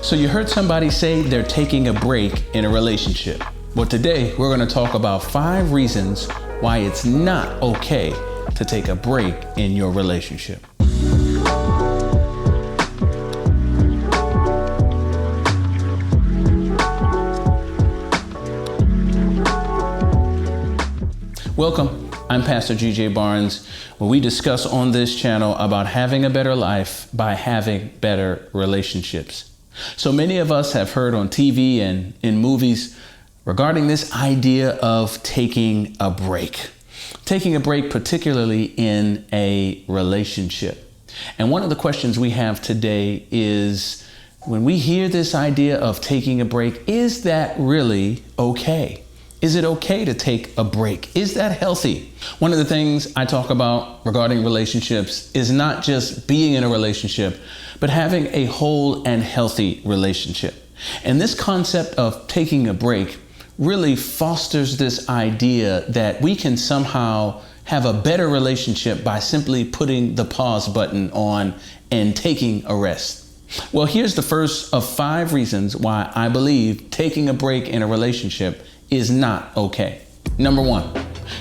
So you heard somebody say they're taking a break in a relationship. Well, today we're going to talk about 5 reasons why it's not okay to take a break in your relationship. Welcome. I'm Pastor GJ Barnes, where we discuss on this channel about having a better life by having better relationships. So many of us have heard on TV and in movies regarding this idea of taking a break. Taking a break, particularly in a relationship. And one of the questions we have today is, when we hear this idea of taking a break, is that really okay? Is it okay to take a break? Is that healthy? One of the things I talk about regarding relationships is not just being in a relationship, but having a whole and healthy relationship. And this concept of taking a break really fosters this idea that we can somehow have a better relationship by simply putting the pause button on and taking a rest. Well, here's the first of 5 reasons why I believe taking a break in a relationship is not okay. Number 1,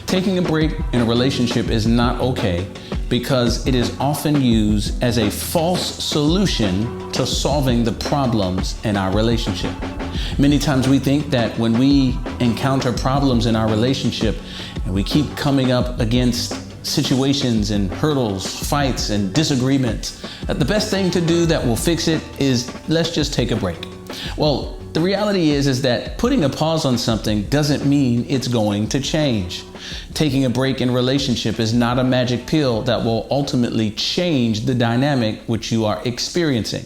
taking a break in a relationship is not okay because it is often used as a false solution to solving the problems in our relationship. Many times we think that when we encounter problems in our relationship and we keep coming up against situations and hurdles, fights and disagreements, that the best thing to do that will fix it is let's just take a break. Well, the reality is that putting a pause on something doesn't mean it's going to change. Taking a break in a relationship is not a magic pill that will ultimately change the dynamic which you are experiencing.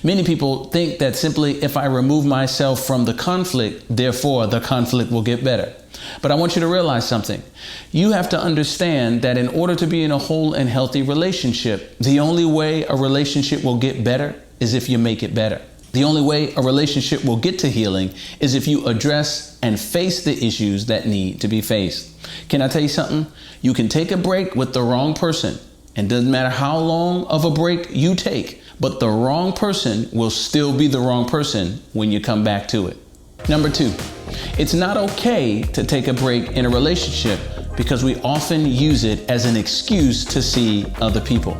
Many people think that simply if I remove myself from the conflict, therefore the conflict will get better. But I want you to realize something. You have to understand that in order to be in a whole and healthy relationship, the only way a relationship will get better is if you make it better. The only way a relationship will get to healing is if you address and face the issues that need to be faced. Can I tell you something? You can take a break with the wrong person, and doesn't matter how long of a break you take, but the wrong person will still be the wrong person when you come back to it. Number 2, it's not okay to take a break in a relationship because we often use it as an excuse to see other people.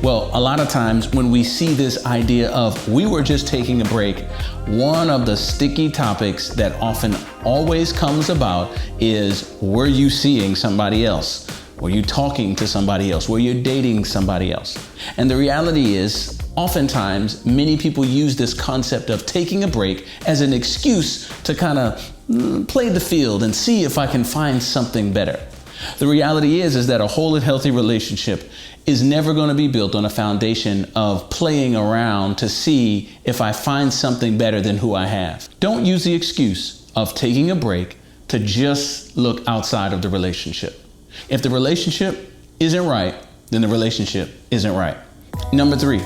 Well, a lot of times when we see this idea of we were just taking a break, one of the sticky topics that often always comes about is, were you seeing somebody else? Were you talking to somebody else? Were you dating somebody else? And the reality is, oftentimes, many people use this concept of taking a break as an excuse to kind of play the field and see if I can find something better. The reality is that a whole and healthy relationship is never going to be built on a foundation of playing around to see if I find something better than who I have. Don't use the excuse of taking a break to just look outside of the relationship. If the relationship isn't right, then the relationship isn't right. Number 3,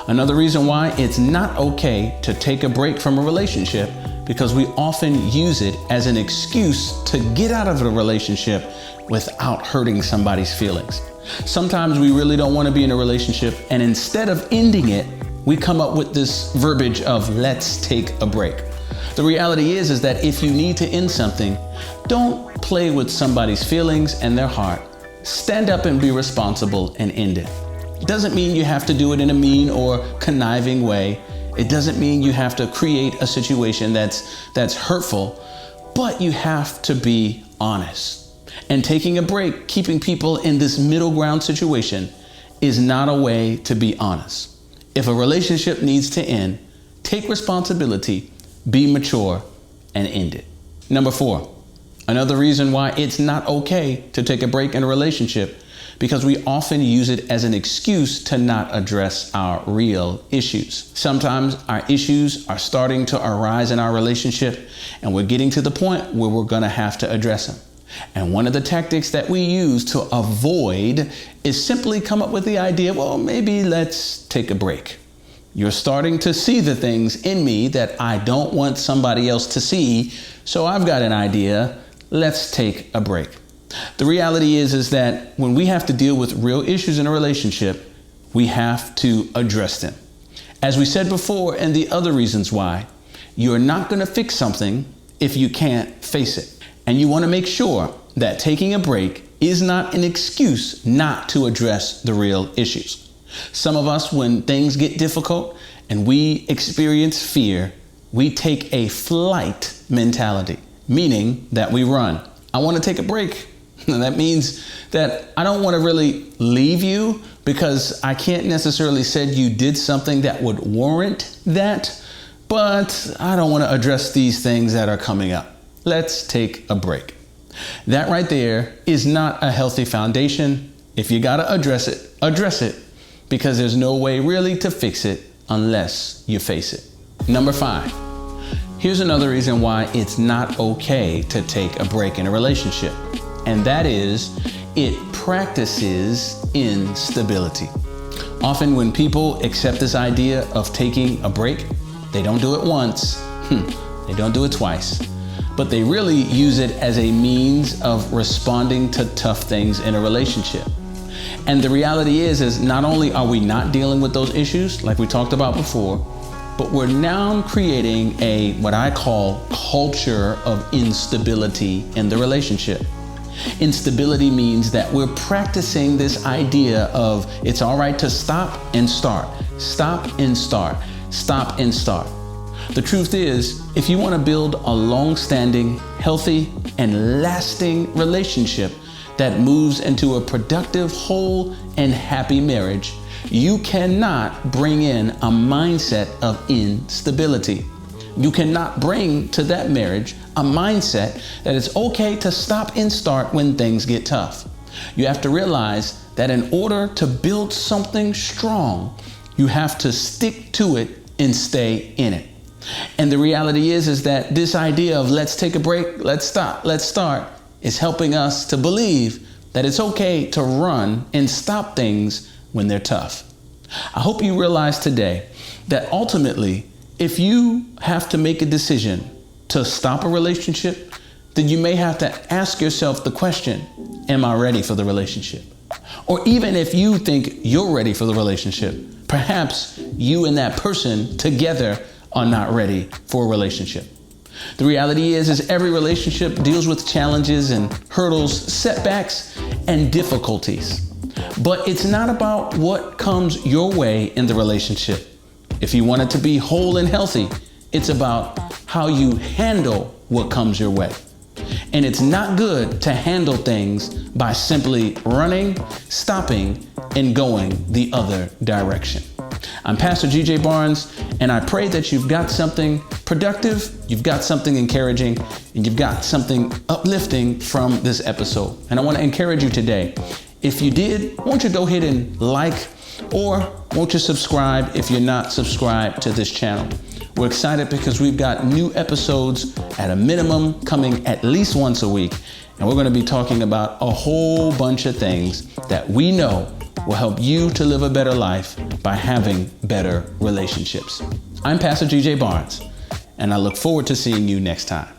another reason why it's not okay to take a break from a relationship, because we often use it as an excuse to get out of the relationship without hurting somebody's feelings. Sometimes we really don't want to be in a relationship, and instead of ending it, we come up with this verbiage of let's take a break. The reality is that if you need to end something, don't play with somebody's feelings and their heart. Stand up and be responsible and end it. It doesn't mean you have to do it in a mean or conniving way. It doesn't mean you have to create a situation that's hurtful, but you have to be honest. And taking a break, keeping people in this middle ground situation, is not a way to be honest. If a relationship needs to end, take responsibility, be mature, and end it. Number 4, another reason why it's not okay to take a break in a relationship, because we often use it as an excuse to not address our real issues. Sometimes our issues are starting to arise in our relationship, and we're getting to the point where we're going to have to address them. And one of the tactics that we use to avoid is simply come up with the idea, well, maybe let's take a break. You're starting to see the things in me that I don't want somebody else to see, so I've got an idea, let's take a break. The reality is that when we have to deal with real issues in a relationship, we have to address them. As we said before, and the other reasons why, you're not going to fix something if you can't face it. And you want to make sure that taking a break is not an excuse not to address the real issues. Some of us, when things get difficult and we experience fear, we take a flight mentality, meaning that we run. I want to take a break. That means that I don't want to really leave you because I can't necessarily say you did something that would warrant that, but I don't want to address these things that are coming up. Let's take a break. That right there is not a healthy foundation. If you got to address it, because there's no way really to fix it unless you face it. Number 5, here's another reason why it's not okay to take a break in a relationship. And that is, it practices instability. Often when people accept this idea of taking a break, they don't do it once, they don't do it twice, but they really use it as a means of responding to tough things in a relationship. And the reality is not only are we not dealing with those issues like we talked about before, but we're now creating what I call culture of instability in the relationship. Instability means that we're practicing this idea of it's all right to stop and start, stop and start, stop and start. The truth is, if you want to build a long-standing, healthy, and lasting relationship that moves into a productive, whole, and happy marriage, you cannot bring in a mindset of instability. You cannot bring to that marriage a mindset that it's okay to stop and start when things get tough. You have to realize that in order to build something strong, you have to stick to it and stay in it. And the reality is that this idea of let's take a break, let's stop, let's start is helping us to believe that it's okay to run and stop things when they're tough. I hope you realize today that ultimately, if you have to make a decision to stop a relationship, then you may have to ask yourself the question, am I ready for the relationship? Or even if you think you're ready for the relationship, perhaps you and that person together are not ready for a relationship. The reality is every relationship deals with challenges and hurdles, setbacks, and difficulties. But it's not about what comes your way in the relationship. If you want it to be whole and healthy, it's about how you handle what comes your way. And it's not good to handle things by simply running, stopping, and going the other direction. I'm Pastor G.J. Barnes, and I pray that you've got something productive, you've got something encouraging, and you've got something uplifting from this episode. And I want to encourage you today. If you did, won't you go ahead and like, or won't you subscribe if you're not subscribed to this channel? We're excited because we've got new episodes at a minimum coming at least once a week. And we're going to be talking about a whole bunch of things that we know will help you to live a better life by having better relationships. I'm Pastor G.J. Barnes, and I look forward to seeing you next time.